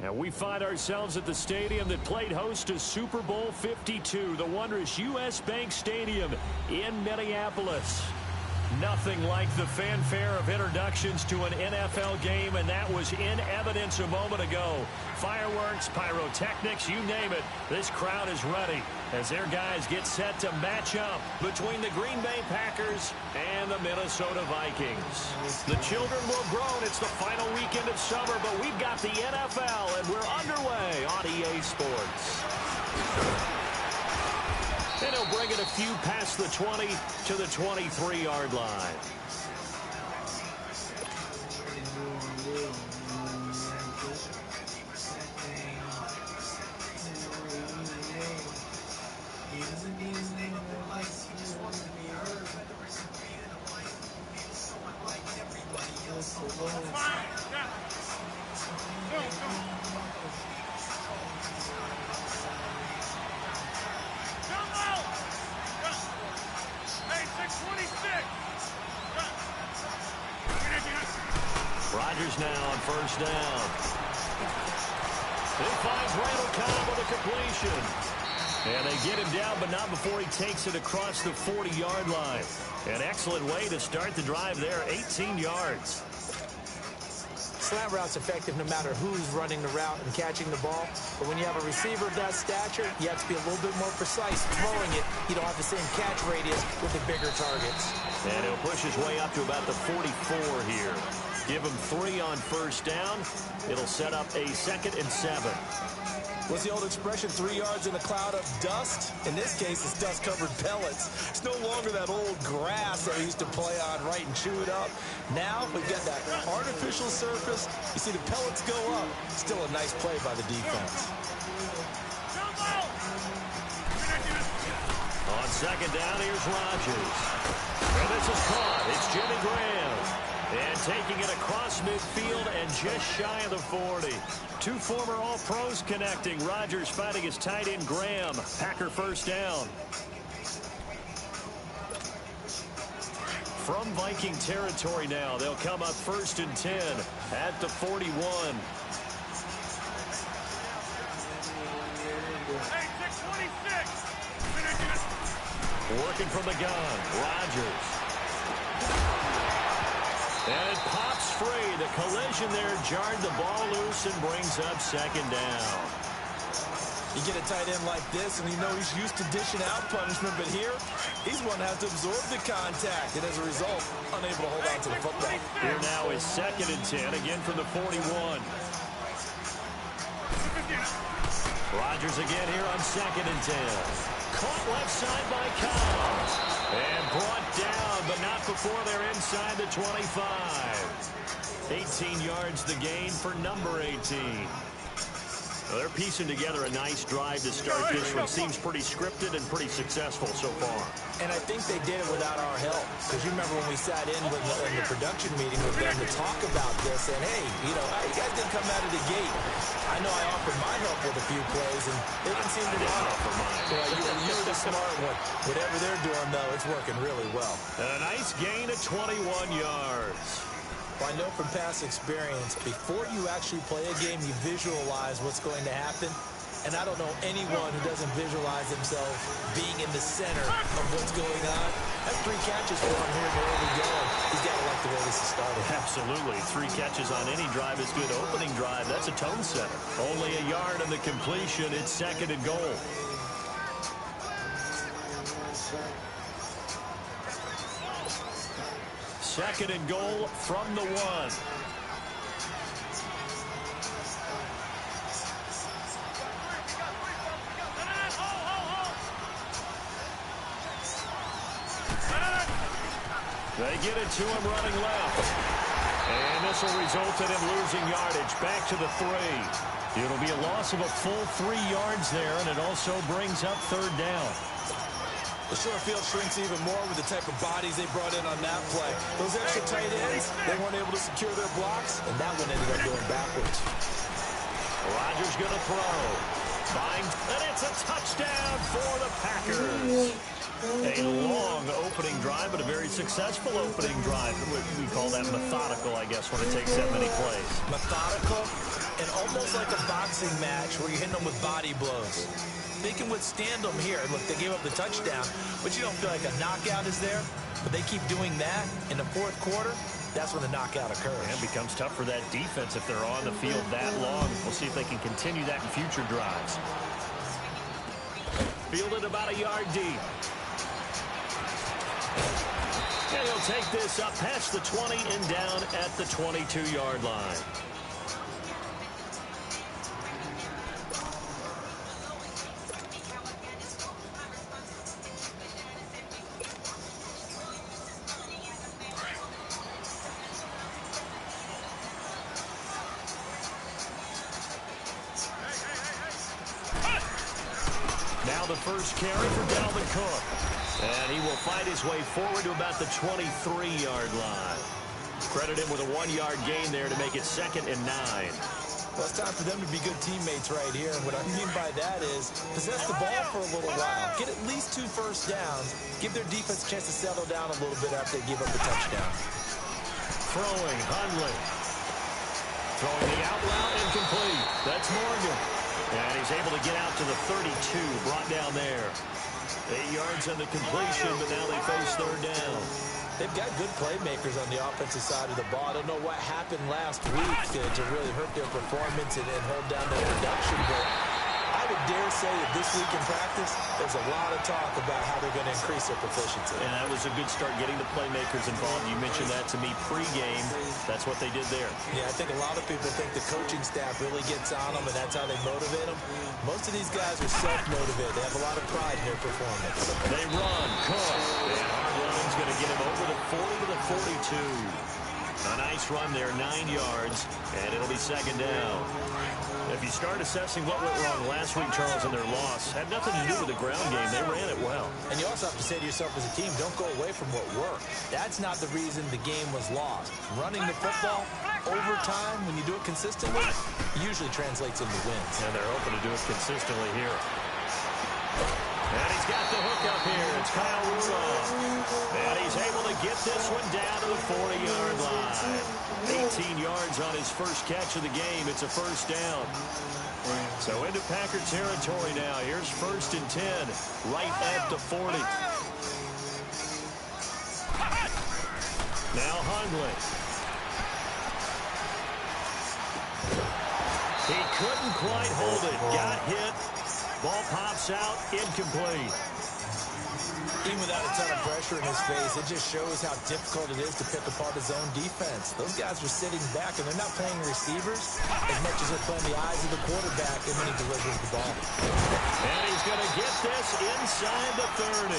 And we find ourselves at the stadium that played host to Super Bowl 52, the wondrous U.S. Bank Stadium in Minneapolis. Nothing like the fanfare of introductions to an NFL game, and that was in evidence a moment ago. Fireworks, pyrotechnics, you name it. This crowd is ready as their guys get set to match up between the Green Bay Packers and the Minnesota Vikings. The children will groan. It's the final weekend of summer, but we've got the NFL, and we're underway on EA Sports. And he'll bring it a few past the 20 to the 23-yard line. Rodgers now on first down. He finds Randall Cobb with a completion. And they get him down, but not before he takes it across the 40-yard line. An excellent way to start the drive there, 18 yards. Slant route's effective no matter who's running the route and catching the ball. But when you have a receiver of that stature, you have to be a little bit more precise throwing it. You don't have the same catch radius with the bigger targets. And he'll push his way up to about the 44 here. Give him 3 on first down. It'll set up a 2nd and 7. What's the old expression, 3 yards in a cloud of dust? In this case, it's dust-covered pellets. It's no longer that old grass that we used to play on, right, and chew it up. Now we've got that artificial surface. You see the pellets go up. Still a nice play by the defense. On 2nd down, here's Rodgers. And this is caught. It's Jimmy Graham. And taking it across midfield and just shy of the 40. 2 former All-Pros connecting. Rodgers finding his tight end Graham. Packer first down. From Viking territory now. They'll come up 1st and 10 at the 41. Hey, 626. Working from the gun. Rodgers. And it pops free. The collision there jarred the ball loose and brings up 2nd down. You get a tight end like this, and you know he's used to dishing out punishment, but here, he's one that has to absorb the contact, and as a result, unable to hold on to the football. Here now is 2nd and 10, again from the 41. Rodgers again here on 2nd and 10. Caught left side by Cobb. And brought down, but not before they're inside the 25. 18 yards the gain for number 18. Well, they're piecing together a nice drive to start this one. Seems pretty scripted and pretty successful so far. And I think they did it without our help. Because you remember when we sat in with the production meeting with them to talk about this. And, hey, you know, you guys didn't come out of the gate. I know I offered my help with a few plays, and they didn't seem to want it. Well, you were the smart one. Whatever they're doing, though, it's working really well. And a nice gain of 21 yards. Well, I know from past experience, before you actually play a game, you visualize what's going to happen. And I don't know anyone who doesn't visualize themselves being in the center of what's going on. That's 3 catches for him here in the early going. He's got to like the way this is started. Absolutely. 3 catches on any drive is good. Opening drive, that's a tone setter. Only a yard on the completion. It's 2nd and goal. Second and goal from the 1. They get it to him running left. And this will result in him losing yardage. Back to the 3. It'll be a loss of a full 3 yards there, and it also brings up 3rd down. The short field shrinks even more with the type of bodies they brought in on that play. Those extra tight ends, they weren't able to secure their blocks, and that one ended up going backwards. Rodgers going to throw. Finds, and it's a touchdown for the Packers. A long opening drive, but a very successful opening drive. We call that methodical, I guess, when it takes that many plays. Methodical? And almost like a boxing match where you're hitting them with body blows. They can withstand them here. Look, they gave up the touchdown, but you don't feel like a knockout is there. But they keep doing that in the fourth quarter. That's when the knockout occurs. And it becomes tough for that defense if they're on the field that long. We'll see if they can continue that in future drives. Fielded about a yard deep. And he'll take this up past the 20 and down at the 22-yard line. Now the first carry for Dalvin Cook. And he will fight his way forward to about the 23-yard line. Credit him with a 1-yard gain there to make it 2nd and 9. Well, it's time for them to be good teammates right here. And what I mean by that is possess the ball for a little while. Get at least 2 first downs. Give their defense a chance to settle down a little bit after they give up a touchdown. Throwing, Hundley. Throwing the out route, incomplete. That's Morgan. And he's able to get out to the 32, brought down there. 8 yards on the completion, but now they face 3rd down. They've got good playmakers on the offensive side of the ball. I don't know what happened last week to really hurt their performance and hold down their production, but I would dare say that this week in practice, there's a lot of talk about how they're going to increase their proficiency. And that was a good start, getting the playmakers involved. You mentioned that to me pregame. That's what they did there. Yeah, I think a lot of people think the coaching staff really gets on them, and that's how they motivate them. Most of these guys are self-motivated. They have a lot of pride in their performance. They run. Cook. And Harlan's going to get him over the 40 to the 42. A nice run there, 9 yards, and it'll be 2nd down. If you start assessing what went wrong last week, Charles, in their loss, had nothing to do with the ground game. They ran it well. And you also have to say to yourself as a team, don't go away from what worked. That's not the reason the game was lost. Running the football over time, when you do it consistently, usually translates into wins. And they're hoping to do it consistently here. And he's got the hook up here. It's Kyle Rudolph. And he's able to get this one down to the 40-yard line. 18 yards on his first catch of the game. It's a 1st down. So into Packer territory now. Here's 1st and 10, right at the 40. Now Hundley. He couldn't quite hold it. Got hit. Ball pops out, incomplete. Even without a ton of pressure in his face, it just shows how difficult it is to pick apart his own defense. Those guys are sitting back, and they're not playing receivers as much as they're playing the eyes of the quarterback and when he delivers the ball. And he's going to get this inside the 30.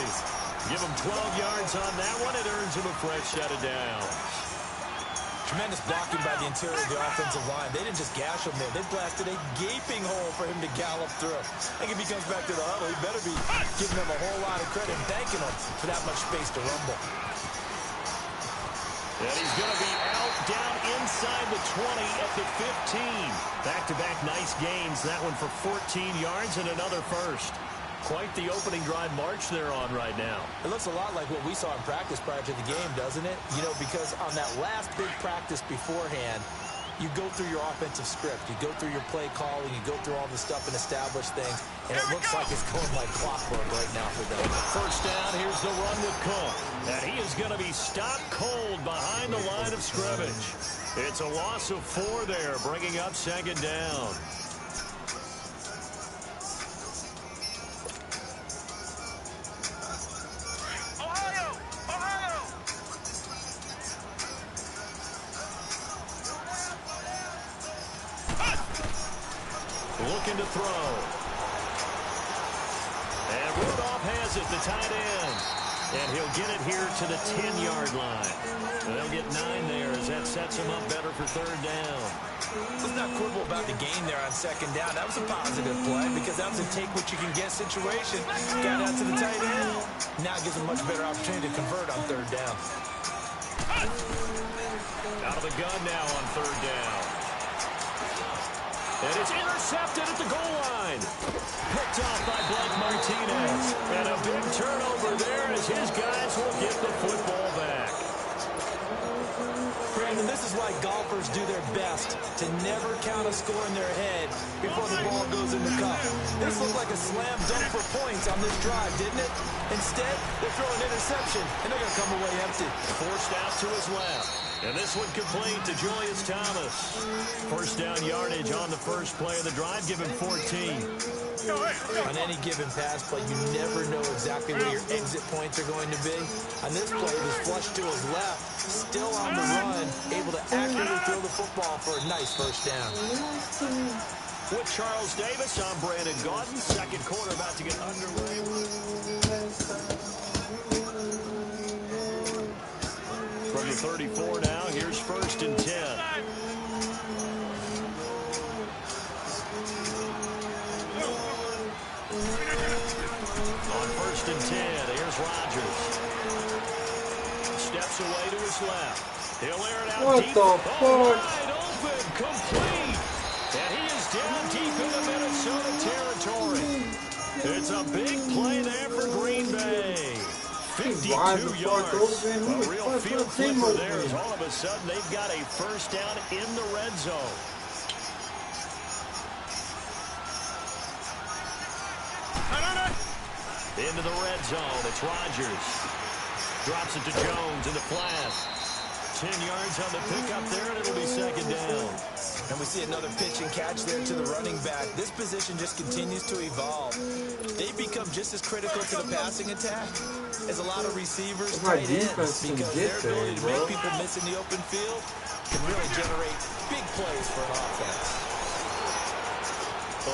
Give him 12 yards on that one. It earns him a fresh set of downs. Tremendous blocking by the interior of the offensive line. They didn't just gash him there. They blasted a gaping hole for him to gallop through. I think if he comes back to the huddle, he better be giving them a whole lot of credit and thanking them for that much space to rumble. And he's going to be out down inside the 20 at the 15. Back-to-back nice gains. That one for 14 yards and another first. Quite the opening drive march they're on right now. It looks a lot like what we saw in practice prior to the game, doesn't it? You know, because on that last big practice beforehand, you go through your offensive script. You go through your play calling. You go through all the stuff and establish things. And it looks like it's going like clockwork right now for them. 1st down, here's the run with Cook. And he is going to be stopped cold behind the line of scrimmage. It's a loss of 4 there, bringing up 2nd down. Looking to throw. And Rudolph has it, the tight end. And he'll get it here to the 10-yard line. And they'll get 9 there as that sets him up better for 3rd down. Let's not quibble about the gain there on 2nd down. That was a positive play because that was a take-what-you-can-get situation. Got out to the tight end. Now gives him a much better opportunity to convert on 3rd down. Out of the gun now on 3rd down. And it's intercepted at the goal line. Picked off by Blake Martinez. And a big turnover there as his guys will get the football back. Brandon, this is why golfers do their best to never count a score in their head before the ball goes in the cup. This looked like a slam dunk for points on this drive, didn't it? Instead, they throw an interception, and they're going to come away empty. Forced out to his left. And this one complete to Julius Thomas. First down yardage on the first play of the drive. Give him 14. On any given pass play, you never know exactly where your exit points are going to be. On this play, it was flushed to his left, still on the run, able to accurately throw the football for a nice first down. With Charles Davis, I'm Brandon Gaudin. Second quarter about to get underway. From the 34 now, here's first and 10. On first and 10, here's Rodgers. Steps away to his left. He'll air it out deep. Wide open, complete. And he is down deep into Minnesota territory. It's a big play there for Green Bay. 52 yards. A real field flipper there as all of a sudden they've got a first down in the red zone. Into the red zone. It's Rodgers. Drops it to Jones in the flat. 10 yards on the pickup there, and it'll be second down. And we see another pitch and catch there to the running back. This position just continues to evolve. They become just as critical to the passing attack as a lot of receivers, tight ends, because their ability to make people miss in the open field can really generate big plays for an offense.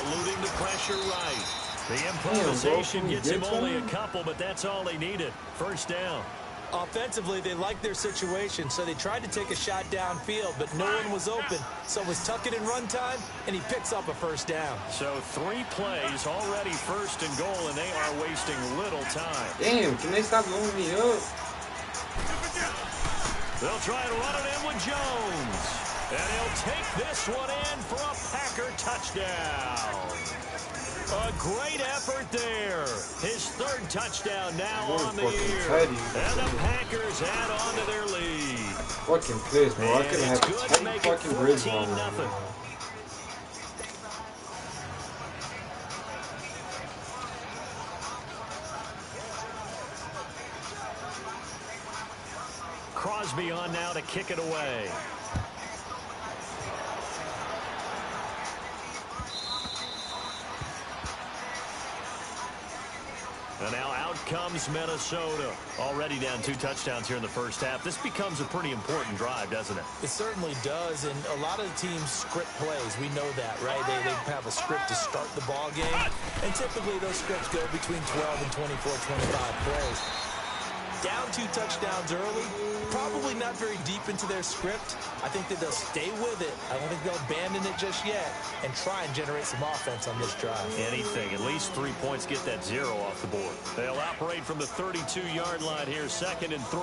Eluding the pressure right. The improvisation gets him only a couple, but that's all they needed. First down. Offensively, they liked their situation, so they tried to take a shot downfield, but no one was open. So it was tuck it in run time, and he picks up a first down. So 3 plays, already first and goal, and they are wasting little time. Damn, can they stop blowing me up? They'll try and run it in with Jones. And he'll take this one in for a Packer touchdown. A great effort there. His third touchdown now on the year. And the Packers add on to their lead. Fucking pissed, bro. I could have had 10 fucking bridge on. Crosby on now to kick it away. And now out comes Minnesota. Already down 2 touchdowns here in the first half. This becomes a pretty important drive, doesn't it? It certainly does, and a lot of the teams script plays. We know that, right? They have a script to start the ball game, and typically those scripts go between 12 and 24, 25 plays. Down 2 touchdowns early, probably not very deep into their script. I think that they'll stay with it. I don't think they'll abandon it just yet and try and generate some offense on this drive. Anything. At least 3 points, get that 0 off the board. They'll operate from the 32-yard line here, second and 3.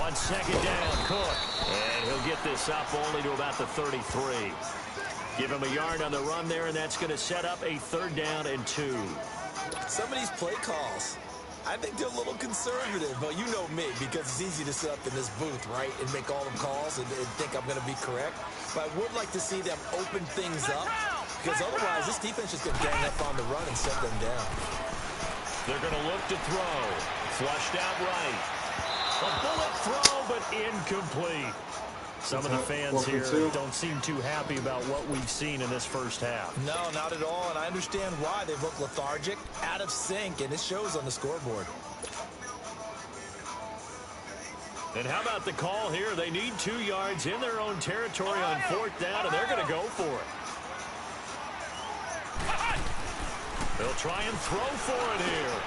On second down, Cook. And he'll get this up only to about the 33. Give him a yard on the run there, and that's going to set up a 3rd down and 2. Some of these play calls, I think they're a little conservative, but you know me, because it's easy to sit up in this booth, right, and make all the calls and think I'm going to be correct. But I would like to see them open things up, because otherwise this defense is going to gang up on the run and set them down. They're going to look to throw. Flushed out right. A bullet throw, but incomplete. Some of the fans here don't seem too happy about what we've seen in this first half. No, not at all, and I understand why. They look lethargic, out of sync, and it shows on the scoreboard. And how about the call here? They need 2 yards in their own territory on 4th down, and they're going to go for it. They'll try and throw for it here.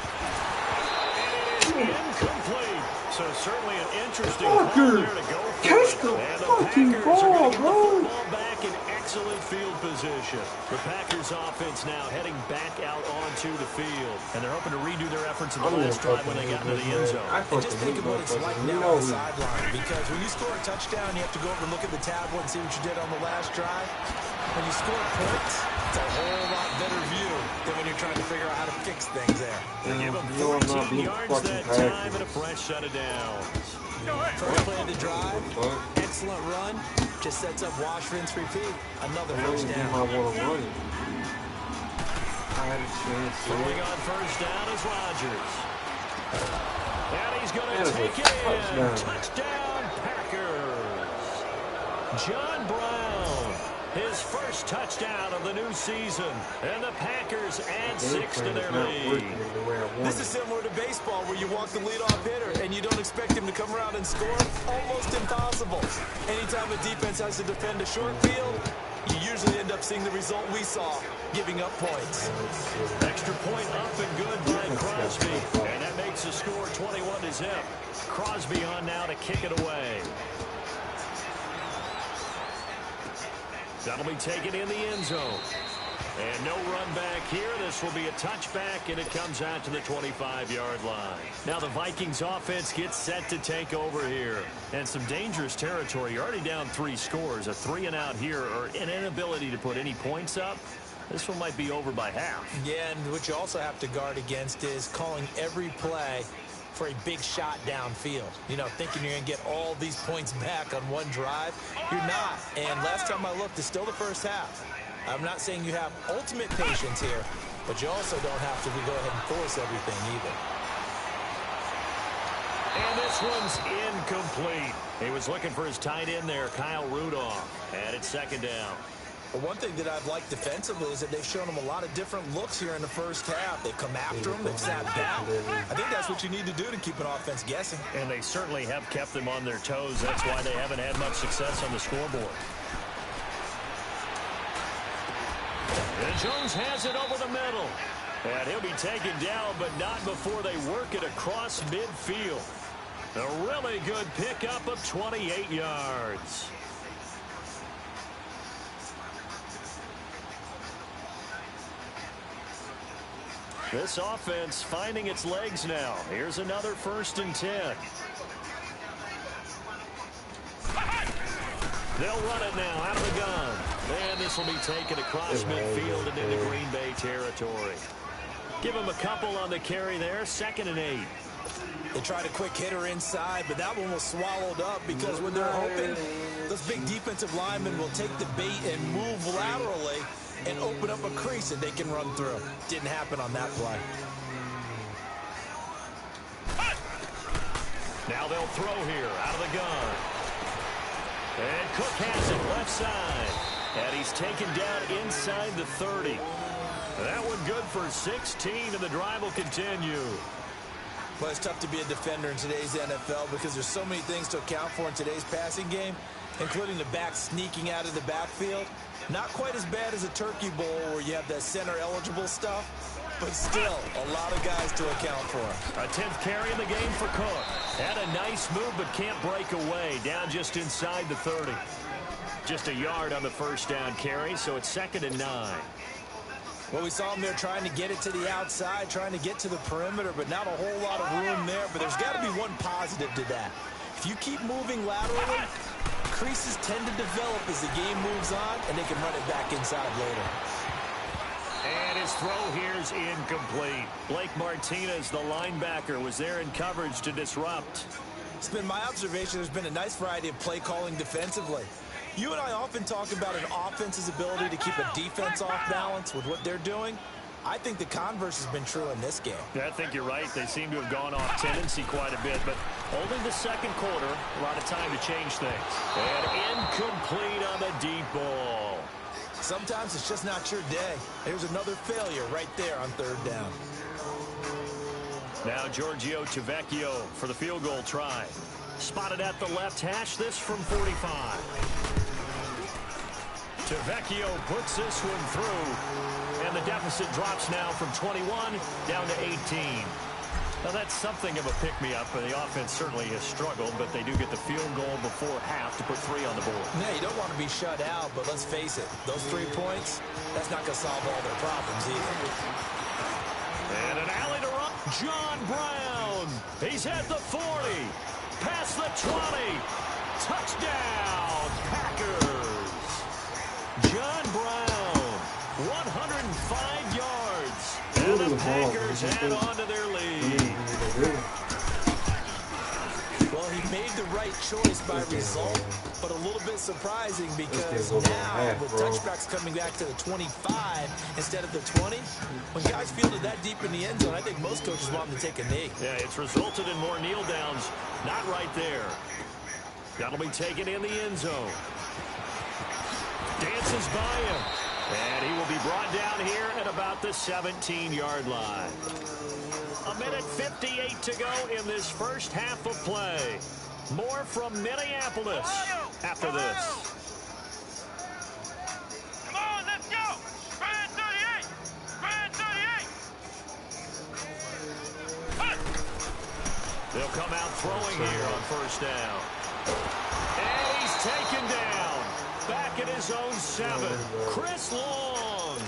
And it is incomplete. So certainly an interesting call there to go for it. And the Packers are going to get the football back in excellent field position. The Packers offense now heading back out onto the field. And they're hoping to redo their efforts in the last drive when they got into the end zone. And just think of what it's like now on the sideline. Because when you score a touchdown, you have to go over and look at the tablet and see what you did on the last drive. When you score points, it's a whole lot better view than when you're trying to figure out how to kick fix things there. They give him 14 yards that time and a fresh set of downs. First play of the drive, excellent run, just sets up wash, rinse, repeat. Another first down. Going on first down is Rodgers. And he's going to take it in. Touchdown, Packers. John Brown, his first touchdown of the new season. And the Packers add 6 to their lead. This is similar to baseball where you walk the leadoff hitter and you don't expect him to come around and score. Almost impossible. Anytime a defense has to defend a short field, you usually end up seeing the result we saw, giving up points. Extra point up and good by Crosby. And that makes the score 21-0. Crosby on now to kick it away. That'll be taken in the end zone. And no run back here. This will be a touchback, and it comes out to the 25-yard line. Now the Vikings offense gets set to take over here. And some dangerous territory. You're already down 3 scores. A 3-and-out here, or an inability to put any points up. This one might be over by half. Yeah, and what you also have to guard against is calling every play for a big shot downfield. You know, thinking you're going to get all these points back on one drive. You're not. And last time I looked, it's still the first half. I'm not saying you have ultimate patience here, but you also don't have to go ahead and force everything either. And this one's incomplete. He was looking for his tight end there, Kyle Rudolph. And it's second down. But one thing that I've liked defensively is that they've shown him a lot of different looks here in the first half. They've come after him. They've sat down. I think that's what you need to do to keep an offense guessing. And they certainly have kept them on their toes. That's why they haven't had much success on the scoreboard. And Jones has it over the middle. And he'll be taken down, but not before they work it across midfield. A really good pickup of 28 yards. This offense finding its legs now. Here's another 1st and 10. They'll run it now out of the gun. And this will be taken across midfield and into Green Bay territory. Give him a couple on the carry there. 2nd and 8. They tried a quick hitter inside, but that one was swallowed up because when they're hoping, those big defensive linemen will take the bait and move laterally and open up a crease that they can run through. Didn't happen on that play. Now they'll throw here out of the gun. And Cook has it left side. And he's taken down inside the 30. That one good for 16, and the drive will continue. Well, it's tough to be a defender in today's NFL because there's so many things to account for in today's passing game, including the back sneaking out of the backfield. Not quite as bad as a turkey bowl where you have that center-eligible stuff, but still a lot of guys to account for. A 10th carry in the game for Cook. Had a nice move, but can't break away. Down just inside the 30. Just a yard on the first down carry, so it's 2nd and 9. Well, we saw him there trying to get it to the outside, trying to get to the perimeter, but not a whole lot of room there. But there's got to be one positive to that. If you keep moving laterally, creases tend to develop as the game moves on, and they can run it back inside later. And his throw here is incomplete. Blake Martinez, the linebacker, was there in coverage to disrupt. It's been my observation there's been a nice variety of play calling defensively. You and I often talk about an offense's ability to keep a defense off balance with what they're doing. I think the converse has been true in this game. Yeah, I think you're right. They seem to have gone off tendency quite a bit, but only the second quarter, a lot of time to change things. And incomplete on the deep ball. Sometimes it's just not your day. Here's another failure right there on 3rd down. Now Giorgio Tavecchio for the field goal try. Spotted at the left hash, this from 45. Tavecchio puts this one through. And the deficit drops now from 21 down to 18. Now that's something of a pick-me-up, and the offense certainly has struggled, but they do get the field goal before half to put 3 on the board. Yeah, you don't want to be shut out, but let's face it, those 3 points, that's not going to solve all their problems either. And an alley to run. John Brown. He's at the 40. Past the 20. Touchdown, Packers. John Brown, 105 yards. yards. And the Packers add on to their lead. Well, he made the right choice by result, but a little bit surprising because now the touchback's coming back to the 25 instead of the 20. When guys fielded that deep in the end zone, I think most coaches want them to take a knee. Yeah, it's resulted in more kneel downs. Not right there. That'll be taken in the end zone. Dances by him. And he will be brought down here at about the 17-yard line. 1:58 to go in this first half of play. More from Minneapolis after this. Come on, let's go. Spread 38. Spread 38. They'll come out throwing here on first down. And he's taken down. Back at his own 7. Chris Long.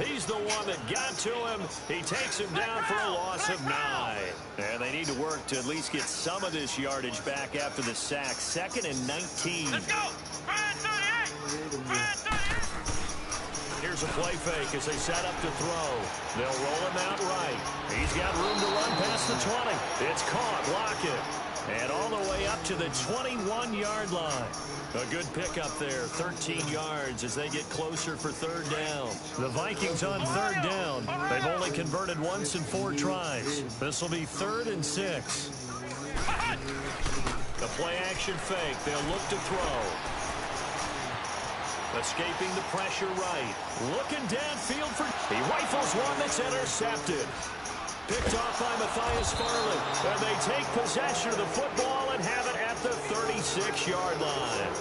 He's the one that got to him. He takes him down for a loss of 9. And they need to work to at least get some of this yardage back after the sack. 2nd and 19. Let's go. Spread 38. Spread 38. Here's a play fake as they set up to throw. They'll roll him out right. He's got room to run past the 20. It's caught. Lockett. And all the way up to the 21-yard line. A good pickup there, 13 yards as they get closer for third down. The Vikings on third down. They've only converted once in 4 tries. This will be 3rd and 6. The play-action fake. They'll look to throw. Escaping the pressure right. Looking downfield for... He rifles one that's intercepted. Picked off by Matthias Farley. And they take possession of the football and have it at the 36-yard line.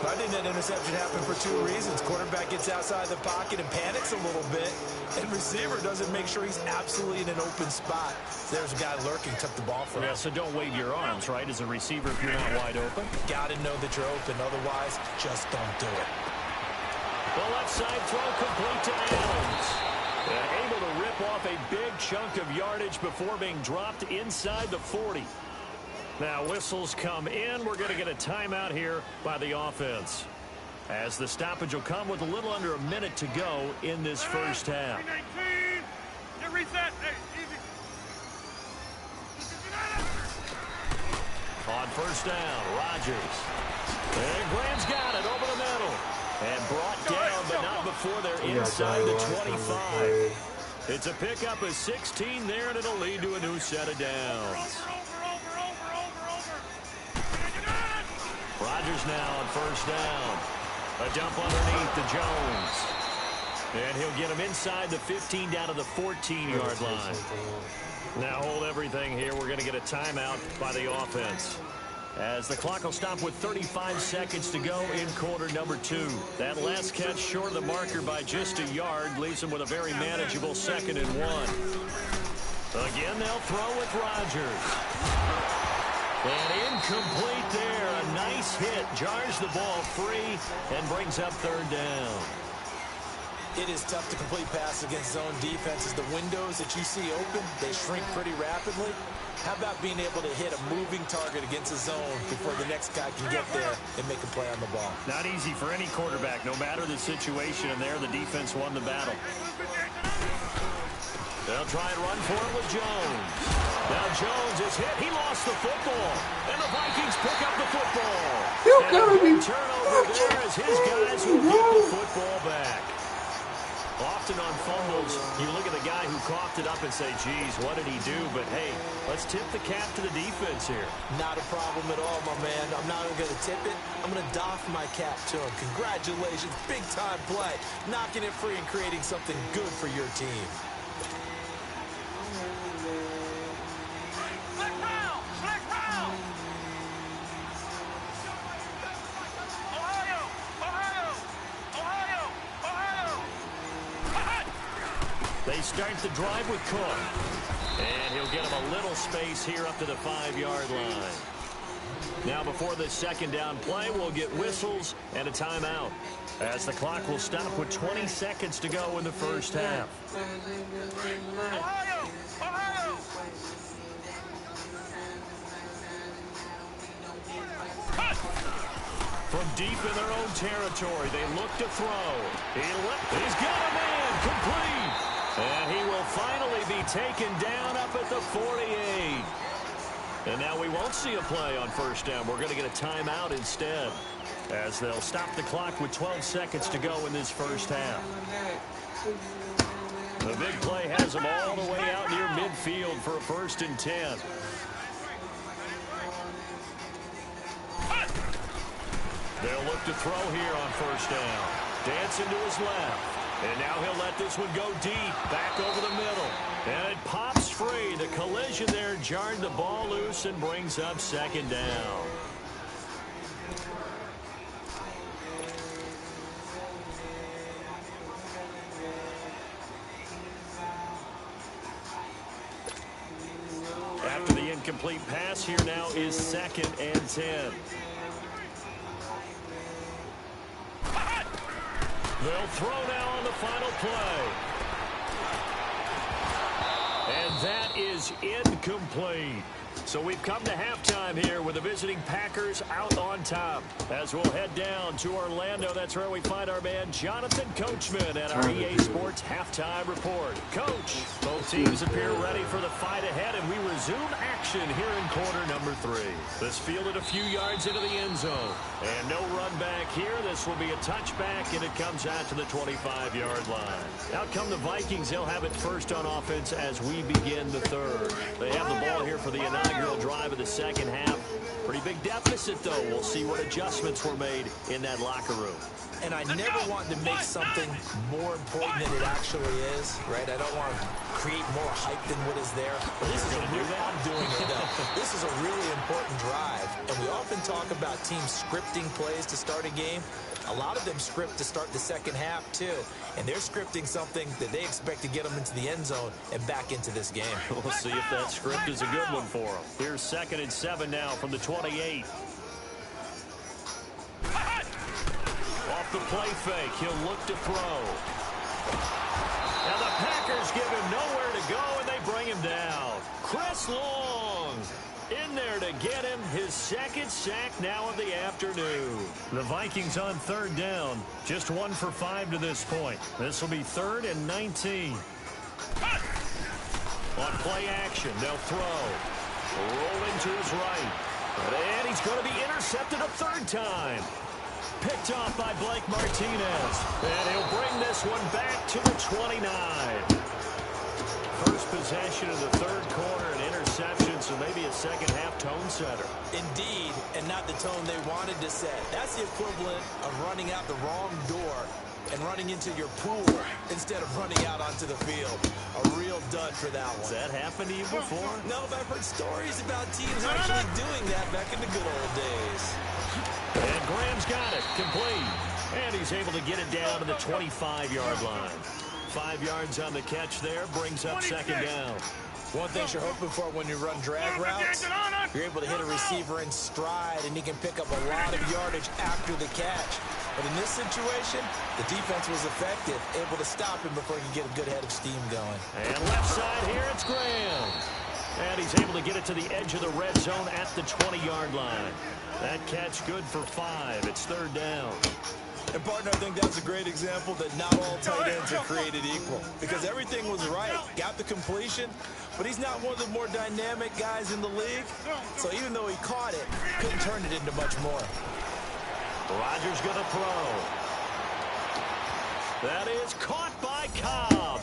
I think that interception happened for 2 reasons. Quarterback gets outside the pocket and panics a little bit. And receiver doesn't make sure he's absolutely in an open spot. There's a guy lurking, took the ball from him. Yeah, so don't wave your arms, right, as a receiver if you're not wide open. Got to know that you're open. Otherwise, just don't do it. The left side throw complete to Adams. Able to rip off a big chunk of yardage before being dropped inside the 40. Now whistles come in. We're going to get a timeout here by the offense, as the stoppage will come with a little under a minute to go in this first half. Get reset. Hey, easy. On first down, Rodgers. And Graham's got it over the middle. And brought down, but not before they're inside the 25. It's a pickup of 16 there, and it'll lead to a new set of downs. Rodgers now on first down. A dump underneath to Jones. And he'll get him inside the 15 down to the 14-yard line. Now hold everything here. We're going to get a timeout by the offense, as the clock will stop with 35 seconds to go in quarter number 2. That last catch short of the marker by just a yard leaves them with a very manageable 2nd and 1. Again, they'll throw with Rodgers. And incomplete there. A nice hit. Jars the ball free and brings up third down. It is tough to complete passes against zone defenses. The windows that you see open, they shrink pretty rapidly. How about being able to hit a moving target against a zone before the next guy can get there and make a play on the ball? Not easy for any quarterback, no matter the situation, and there the defense won the battle. They'll try and run for it with Jones. Now Jones is hit. He lost the football. And the Vikings pick up the football. You gotta be turnover there as his guys will get the football back. Often on fumbles, you look at the guy who coughed it up and say, geez, what did he do? But, hey, let's tip the cap to the defense here. Not a problem at all, my man. I'm not even going to tip it. I'm going to doff my cap to him. Congratulations. Big-time play. Knocking it free and creating something good for your team. They start the drive with Cook. And he'll get him a little space here up to the 5-yard line. Now before this second down play, we'll get whistles and a timeout, as the clock will stop with 20 seconds to go in the first half. Ohio! Ohio! From deep in their own territory, they look to throw. He's got a man, complete. taken down up at the 48. And now we won't see a play on first down. We're going to get a timeout instead, as they'll stop the clock with 12 seconds to go in this first half. The big play has them all the way out near midfield for a 1st and 10. They'll look to throw here on first down. Dancing to his left. And now he'll let this one go deep, back over the middle. And it pops free. The collision there jarred the ball loose and brings up 2nd down. After the incomplete pass, here now is 2nd and 10. They'll throw now on the final play. And that is incomplete. So we've come to halftime here with the visiting Packers out on top. As we'll head down to Orlando, that's where we find our man Jonathan Coachman at our EA Sports Halftime Report. Coach, both teams appear ready for the fight ahead, and we resume action here in quarter number 3. This fielded a few yards into the end zone. And no run back here. This will be a touchback, and it comes out to the 25-yard line. Out come the Vikings. They'll have it first on offense as we begin the 3rd. They have the ball here for the inaugural drive of the 2nd half. Pretty big deficit, though. We'll see what adjustments were made in that locker room. And I never want to make something more important than it actually is, right? I don't want to create more hype than what is there. But this is a real, I'm doing it, though. This is a really important drive. And we often talk about teams scripting plays to start a game. A lot of them script to start the 2nd half, too. And they're scripting something that they expect to get them into the end zone and back into this game. We'll see if that script is a good one for them. Here's 2nd and 7 now from the 28. Off the play fake, he'll look to throw. Now the Packers give him nowhere to go, and they bring him down. Chris Long in there to get him his 2nd sack now of the afternoon. The Vikings on 3rd down, just 1 for 5 to this point. This will be 3rd and 19. On play action, they'll throw. Rolling to his right. And he's going to be intercepted a 3rd time. Picked off by Blake Martinez. And he'll bring this one back to the 29. First possession of the 3rd quarter, an interception, so maybe a 2nd half tone setter. Indeed, and not the tone they wanted to set. That's the equivalent of running out the wrong door and running into your pool instead of running out onto the field. A real dud for that one. Has that happened to you before? No, but I've heard stories about teams actually doing that back in the good old days. And Graham's got it, complete. And he's able to get it down to the 25-yard line. 5 yards on the catch there, brings up 2nd down. One thing you're hoping for when you run drag routes, you're able to hit a receiver in stride, and he can pick up a lot of yardage after the catch. But in this situation, the defense was effective, able to stop him before he could get a good head of steam going. And left side here, it's Graham. And he's able to get it to the edge of the red zone at the 20-yard line. That catch good for 5. It's 3rd down. And, partner, I think that's a great example that not all tight ends are created equal. Because everything was right. Got the completion, but he's not one of the more dynamic guys in the league. So even though he caught it, couldn't turn it into much more. Rodgers going to throw. That is caught by Cobb.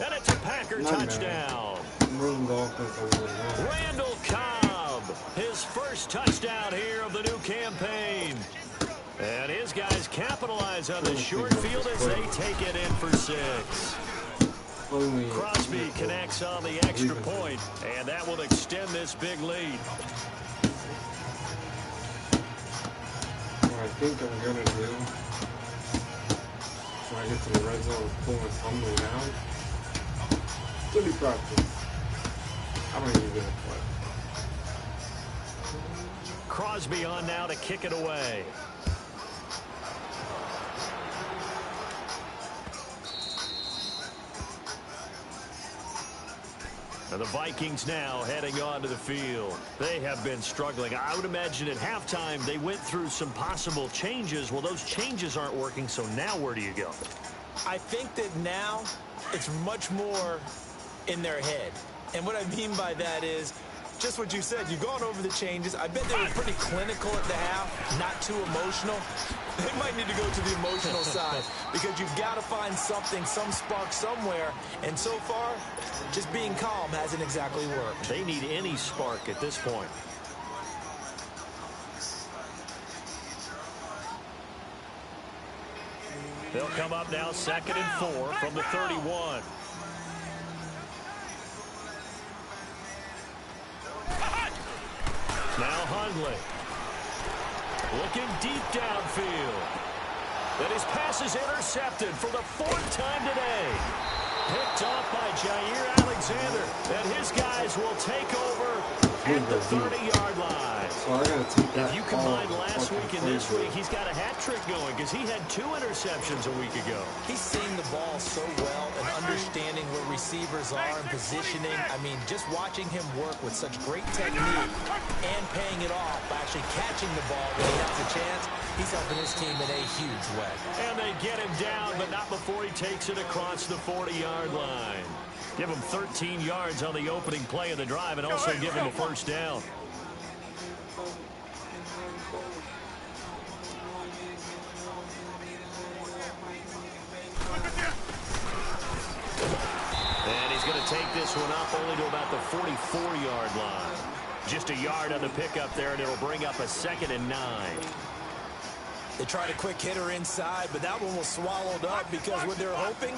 And it's a Packer touchdown. Randall Cobb, his first touchdown here of the new campaign. And his guys capitalize on the short field as they take it in for 6. Crosby connects on the extra point, and that will extend this big lead. What I think I'm going to do, when I get to the red zone, pull and tumbling down. It's be practice. I don't even get a play. Crosby on now to kick it away. And the Vikings now heading onto the field. They have been struggling. I would imagine at halftime they went through some possible changes. Well, those changes aren't working, so now where do you go? I think that now it's much more in their head. And what I mean by that is just what you said. You've gone over the changes. I bet they were pretty clinical at the half, not too emotional. They might need to go to the emotional side because you've got to find something, some spark somewhere. And so far, just being calm hasn't exactly worked. They need any spark at this point. They'll come up now 2nd and 4 from the 31. Now Hundley. Looking deep downfield. And his pass is intercepted for the 4th time today. Picked off by Jair Alexander. And his guys will take over at the 30-yard line. So I gotta take that. If you combine last week and this week, he's got a hat trick going because he had 2 interceptions a week ago. He's seeing the ball so well and understanding where receivers are and positioning. I mean, just watching him work with such great technique and paying it off by actually catching the ball when he has a chance, he's helping his team in a huge way. And they get him down, but not before he takes it across the 40-yard line. Give him 13 yards on the opening play of the drive and also give him a first down. And he's going to take this one up only to about the 44-yard line. Just a yard on the pickup there, and it'll bring up a 2nd and 9. They tried a quick hitter inside, but that one was swallowed up because what they're hoping,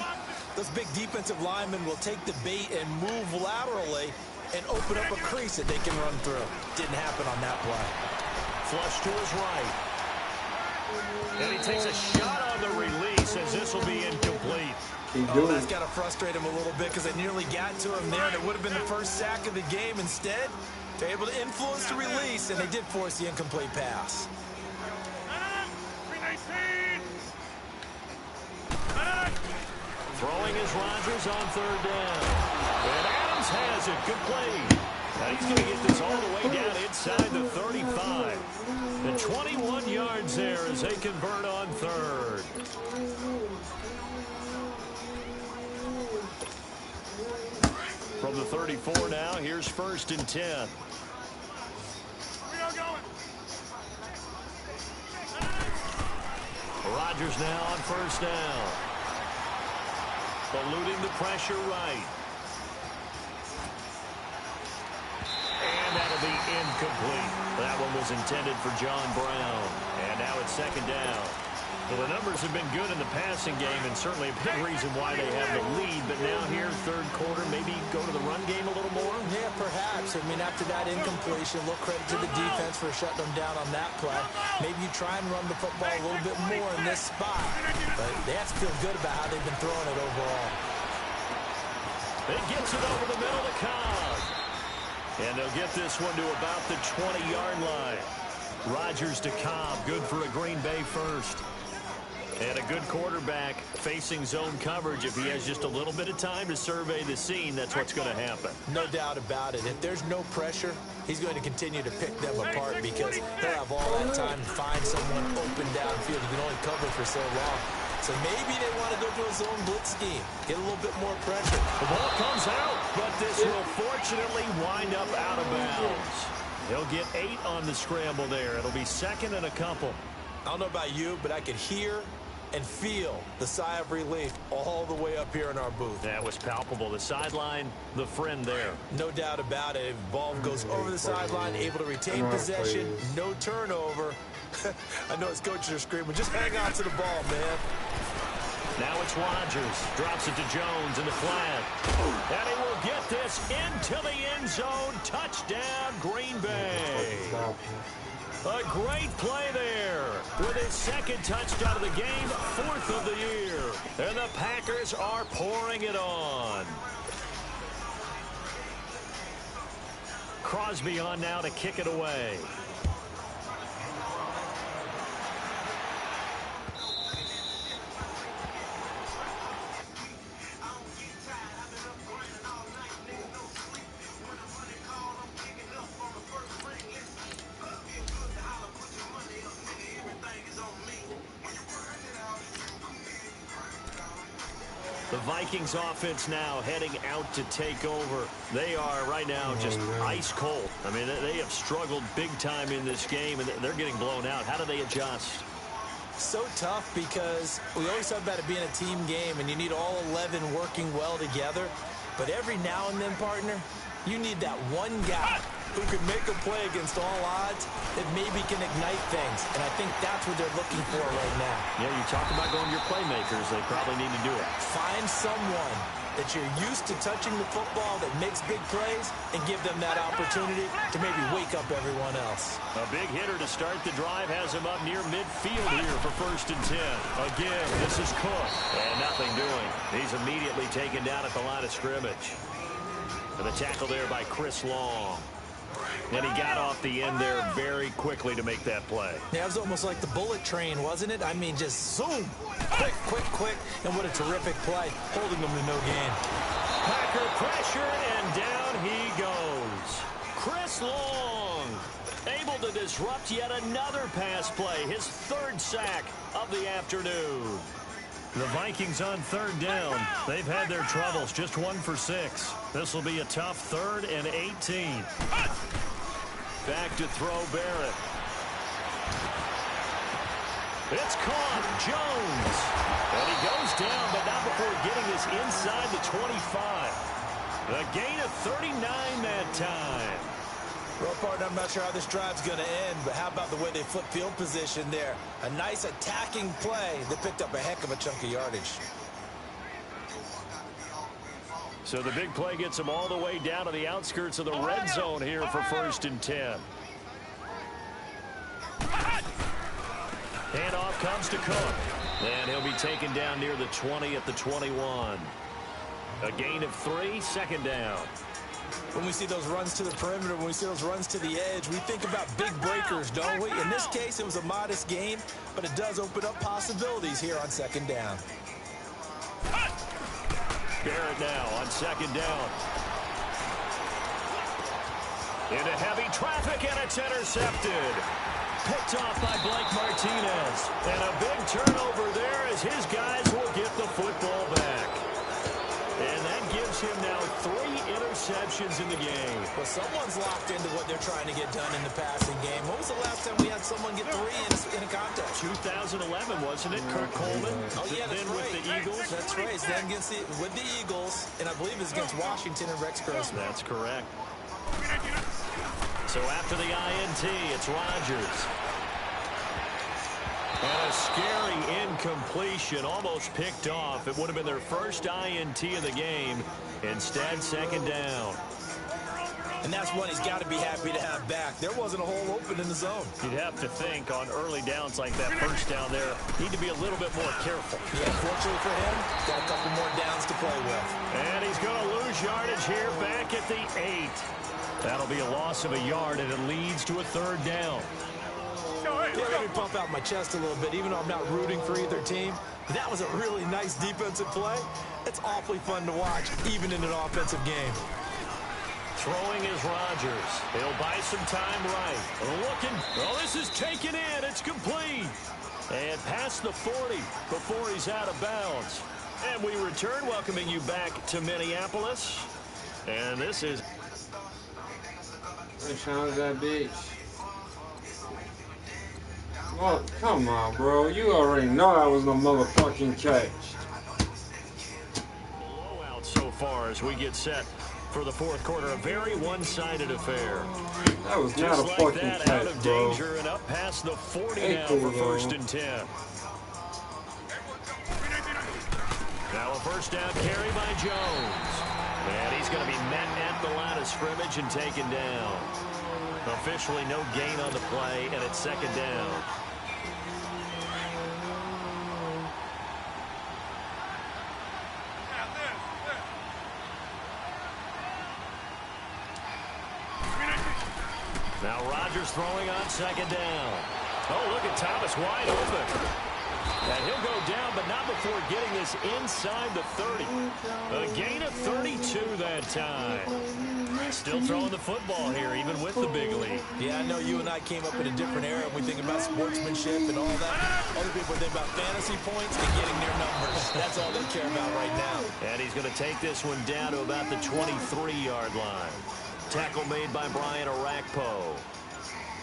those big defensive linemen will take the bait and move laterally and open up a crease that they can run through. Didn't happen on that play. Flush to his right. And he takes a shot on the release as this will be incomplete. Oh, that's got to frustrate him a little bit because they nearly got to him there, and it would have been the first sack of the game. Instead, they're able to influence the release, and they did force the incomplete pass. Throwing is Rodgers on 3rd down. And Adams has it. Good play. Now he's going to get this all the way down inside the 35. The 21 yards there as they convert on 3rd. From the 34 now, here's 1st and 10. Rodgers now on 1st down. Eluding the pressure right. And that'll be incomplete. That one was intended for John Brown. And now it's 2nd down. Well, the numbers have been good in the passing game and certainly a big reason why they have the lead. But now here, 3rd quarter, maybe go to the run game a little more? Yeah, perhaps. I mean, after that incompletion, a little credit to the defense for shutting them down on that play. Maybe you try and run the football a little bit more in this spot. But they have to feel good about how they've been throwing it overall. It gets it over the middle to Cobb. And they'll get this one to about the 20-yard line. Rodgers to Cobb, good for a Green Bay first. And a good quarterback facing zone coverage. If he has just a little bit of time to survey the scene, that's what's going to happen. No doubt about it. If there's no pressure, he's going to continue to pick them apart because he'll have all that time to find someone open downfield. He can only cover for so long. So maybe they want to go to a zone blitz scheme, get a little bit more pressure. The ball comes out, but this will fortunately wind up out of bounds. He'll get 8 on the scramble there. It'll be 2nd and a couple. I don't know about you, but I could hear and feel the sigh of relief all the way up here in our booth. That was palpable. The sideline, the friend there. No doubt about it. If the ball goes over the sideline, able to retain possession, no turnover. I know his coaches are screaming, just hang on to the ball, man. Now it's Rodgers. Drops it to Jones in the flat. And he will get this into the end zone. Touchdown, Green Bay. A great play there with his 2nd touchdown of the game, 4th of the year. And the Packers are pouring it on. Crosby on now to kick it away. The Vikings offense now heading out to take over. They are right now just ice cold. I mean, they have struggled big time in this game, and they're getting blown out. How do they adjust? So tough because we always talk about it being a team game, and you need all 11 working well together. But every now and then, partner, you need that one guy who can make a play against all odds that maybe can ignite things. And I think that's what they're looking for right now. Yeah, you talk about going to your playmakers. They probably need to do it. Find someone that you're used to touching the football that makes big plays and give them that opportunity to maybe wake up everyone else. A big hitter to start the drive has him up near midfield here for 1st and 10. Again, this is Cook. And nothing doing. He's immediately taken down at the line of scrimmage. And the tackle there by Chris Long. And he got off the end there very quickly to make that play. Yeah, it was almost like the bullet train, wasn't it? I mean, just zoom. Quick, quick, quick. And what a terrific play, holding them to no gain. Packer pressure, and down he goes. Chris Long able to disrupt yet another pass play, his 3rd sack of the afternoon. The Vikings on 3rd down. They've had their troubles, just 1 for 6. This will be a tough 3rd and 18. Back to throw Barrett. It's caught. Jones. And he goes down, but not before getting this inside the 25. A gain of 39 that time. Well, partner, I'm not sure how this drive's going to end, but how about the way they flip field position there? A nice attacking play that picked up a heck of a chunk of yardage. So the big play gets them all the way down to the outskirts of the red zone here for 1st and 10. Handoff comes to Cook. And he'll be taken down near the 20 at the 21. A gain of 3, 2nd down. When we see those runs to the perimeter, when we see those runs to the edge, we think about big breakers, don't we? In this case, it was a modest gain, but it does open up possibilities here on 2nd down. Barrett now on 2nd down. Into heavy traffic, and it's intercepted. Picked off by Blake Martinez. And a big turnover there as his guys will get the football back. And that gives him now 3 interceptions in the game. Well, someone's locked into what they're trying to get done in the passing game. When was the last time we had someone get 3 in a contest? 2011, wasn't it? Kurt Coleman. Oh, yeah, that's then right. with the Eagles. That's right. Then with the Eagles, and I believe it's against Washington and Rex Grossman. That's correct. So after the INT, it's Rodgers. And a scary incompletion, almost picked off. It would have been their first INT of the game. Instead, 2nd down. And that's one he's got to be happy to have back. There wasn't a hole open in the zone. You'd have to think on early downs like that 1st down there, need to be a little bit more careful. Yeah, fortunately for him, got a couple more downs to play with. And he's going to lose yardage here back at the 8. That'll be a loss of a yard, and it leads to a 3rd down. Yeah, let me pump out my chest a little bit, even though I'm not rooting for either team. That was a really nice defensive play. It's awfully fun to watch, even in an offensive game. Throwing is Rodgers. He'll buy some time right. Looking. Oh, this is taken in. It's complete. And past the 40 before he's out of bounds. And we return, welcoming you back to Minneapolis. And this is... How's that bitch? Oh, come on, bro. You already know I was no motherfucking catch. Blowout so far as we get set for the 4th quarter. A very one-sided affair. That was just not a like fucking that, catch, out of bro. danger and up past the 40 Hey, now cool, for bro. 1st and 10. Now a 1st down carry by Jones. And he's going to be met at the line of scrimmage and taken down. Officially no gain on the play, and it's 2nd down. Now Rodgers throwing on 2nd down. Oh, look at Thomas wide open. And he'll go down, but not before getting this inside the 30. A gain of 32 that time. Still throwing the football here, even with the big lead. Yeah, I know you and I came up in a different era. We think about sportsmanship and all that. Other people think about fantasy points and getting their numbers. That's all they care about right now. And he's going to take this one down to about the 23-yard line. Tackle made by Brian Arakpo.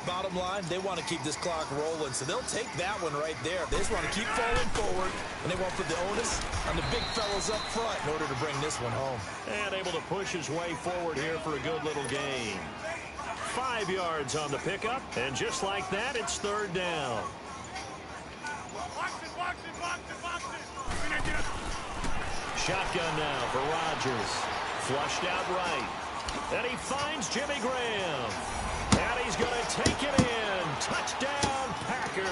Bottom line, they want to keep this clock rolling, so they'll take that one right there. They just want to keep falling forward, and they won't put the onus on the big fellas up front in order to bring this one home. And able to push his way forward here for a good little gain. 5 yards on the pickup, and just like that, it's third down. Shotgun now for Rodgers. Flushed out right. And he finds Jimmy Graham. And he's going to take it in. Touchdown, Packers.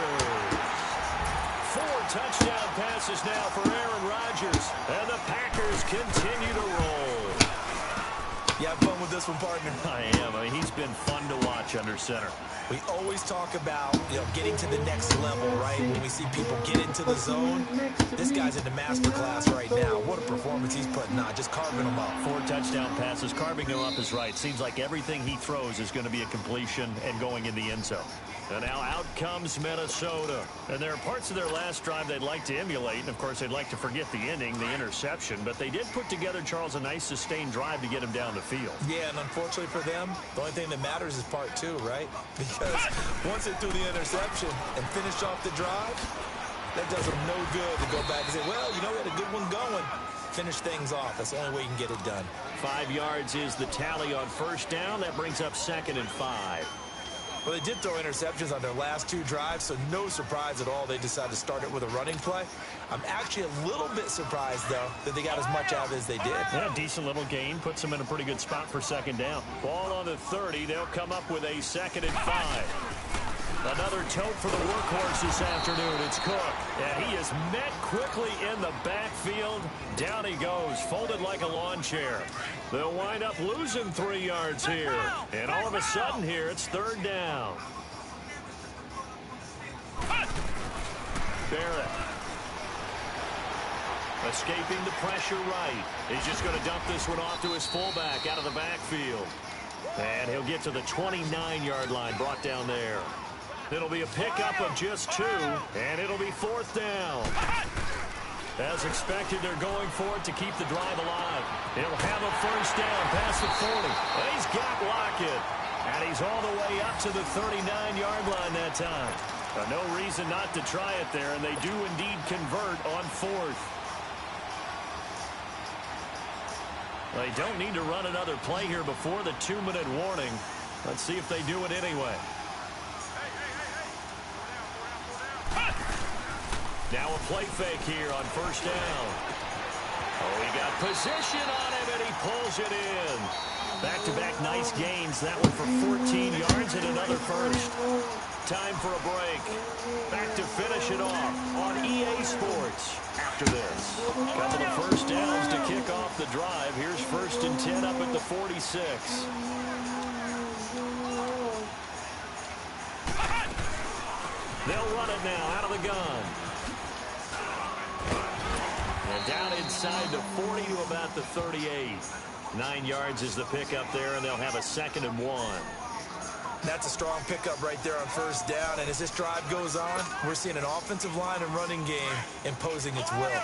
4 touchdown passes now for Aaron Rodgers. And the Packers continue to roll. You have fun with this one, partner? I am. I mean, he's been fun to watch under center. We always talk about, getting to the next level, right? When we see people get into the zone, this guy's in the master class right now. What a performance he's putting on, just carving them up. 4 touchdown passes, carving them up is right. Seems like everything he throws is going to be a completion and going in the end zone. And now out comes Minnesota. And there are parts of their last drive they'd like to emulate. And, of course, they'd like to forget the ending, the interception. But they did put together, Charles, a nice sustained drive to get him down the field. Yeah, and unfortunately for them, the only thing that matters is part 2, right? Because once they threw the interception and finished off the drive, that does them no good to go back and say, well, we had a good one going. Finish things off. That's the only way you can get it done. 5 yards is the tally on first down. That brings up 2nd and 5. Well, they did throw interceptions on their last 2 drives, so no surprise at all they decided to start it with a running play. I'm actually a little bit surprised, though, that they got as much out of it as they did. Yeah, decent little gain. Puts them in a pretty good spot for 2nd down. Ball on the 30. They'll come up with a 2nd and 5. Another tote for the workhorse this afternoon. It's Cook. And he is met quickly in the backfield. Down he goes, folded like a lawn chair. They'll wind up losing 3 yards here. And all of a sudden here, it's 3rd down. Barrett. Escaping the pressure right. He's just going to dump this one off to his fullback out of the backfield. And he'll get to the 29-yard line, brought down there. It'll be a pickup of just 2, and it'll be 4th down. As expected, they're going for it to keep the drive alive. He'll have a first down past the 40. And he's got Lockett. And he's all the way up to the 39-yard line that time. No reason not to try it there, and they do indeed convert on 4th. They don't need to run another play here before the 2-minute warning. Let's see if they do it anyway. Now a play fake here on first down. Oh, he got position on him, and he pulls it in. Back-to-back nice gains. That one for 14 yards and another first. Time for a break. Back to finish it off on EA Sports after this. Couple of first downs to kick off the drive. Here's 1st and 10 up at the 46. They'll run it now out of the gun. And down inside the 40 to about the 38. 9 yards is the pickup there, and they'll have a 2nd and 1. That's a strong pickup right there on first down. And as this drive goes on, we're seeing an offensive line and running game imposing its will.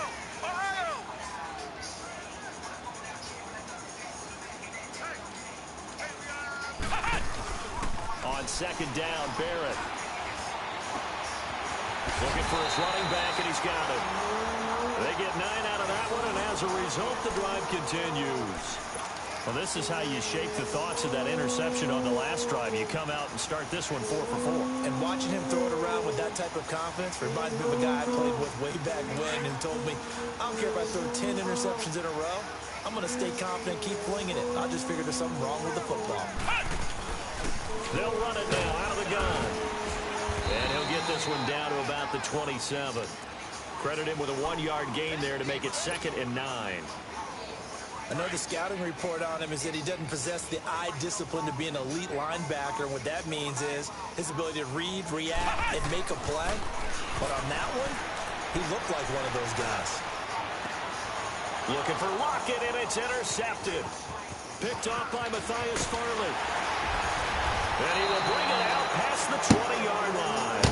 On 2nd down, Barrett. Looking for his running back, and he's got it. They get 9 out of that one, and as a result, the drive continues. Well, this is how you shake the thoughts of that interception on the last drive. You come out and start this one 4 for 4. And watching him throw it around with that type of confidence reminds me of a guy I played with way back when who told me, I don't care if I throw 10 interceptions in a row. I'm going to stay confident, keep flinging it. I just figured there's something wrong with the football. They'll run it now out of the gun. And he'll get this one down to about the 27. Credit him with a 1-yard gain there to make it 2nd and 9. I know the scouting report on him is that he doesn't possess the eye discipline to be an elite linebacker. And what that means is his ability to read, react, and make a play. But on that one, he looked like one of those guys. Looking for Lockett, and it's intercepted. Picked off by Matthias Farley. And he will bring it out past the 20-yard line.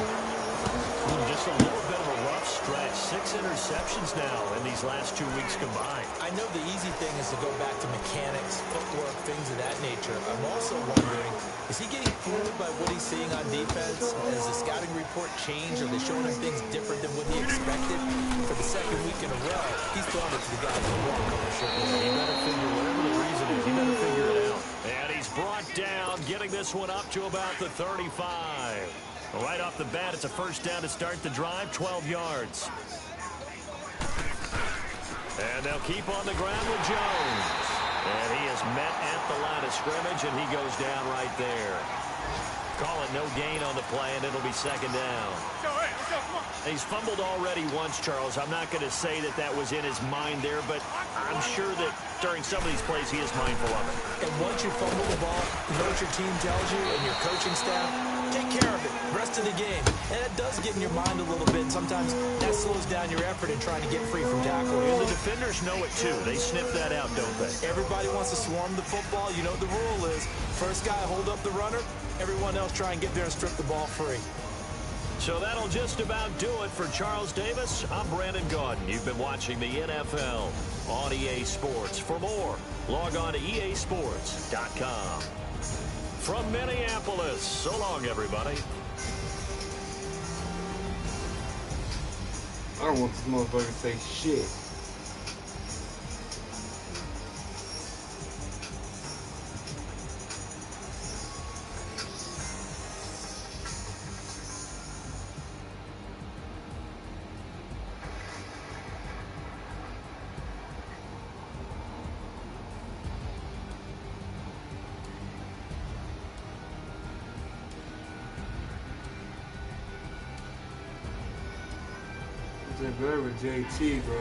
Just a little bit of a rough stretch. 6 interceptions now in these last 2 weeks combined. I know the easy thing is to go back to mechanics, footwork, things of that nature. I'm also wondering, is he getting fooled by what he's seeing on defense? Has the scouting report changed? Are they showing him things different than what he expected? For the second week in a row, he's throwing it to the guys in the wrong color shirt. He better figure, whatever the reason is, he better figure it out. And he's brought down, getting this one up to about the 35. Right off the bat, it's a first down to start the drive, 12 yards. And they'll keep on the ground with Jones. And he is met at the line of scrimmage, and he goes down right there. Call it no gain on the play, and it'll be second down. He's fumbled already once, Charles. I'm not going to say that that was in his mind there, but I'm sure that during some of these plays he is mindful of it. And once you fumble the ball, you know what your team tells you and your coaching staff? Take care of it. Rest of the game. And it does get in your mind a little bit. Sometimes that slows down your effort in trying to get free from tackles. And the defenders know it, too. They sniff that out, don't they? Everybody wants to swarm the football. You know what the rule is. First guy hold up the runner. Everyone else try and get there and strip the ball free. So that'll just about do it for Charles Davis. I'm Brandon Gaudin. You've been watching the NFL on EA Sports. For more, log on to easports.com. From Minneapolis, so long, everybody. I don't want this motherfucker to say shit. It's a very JT, bro.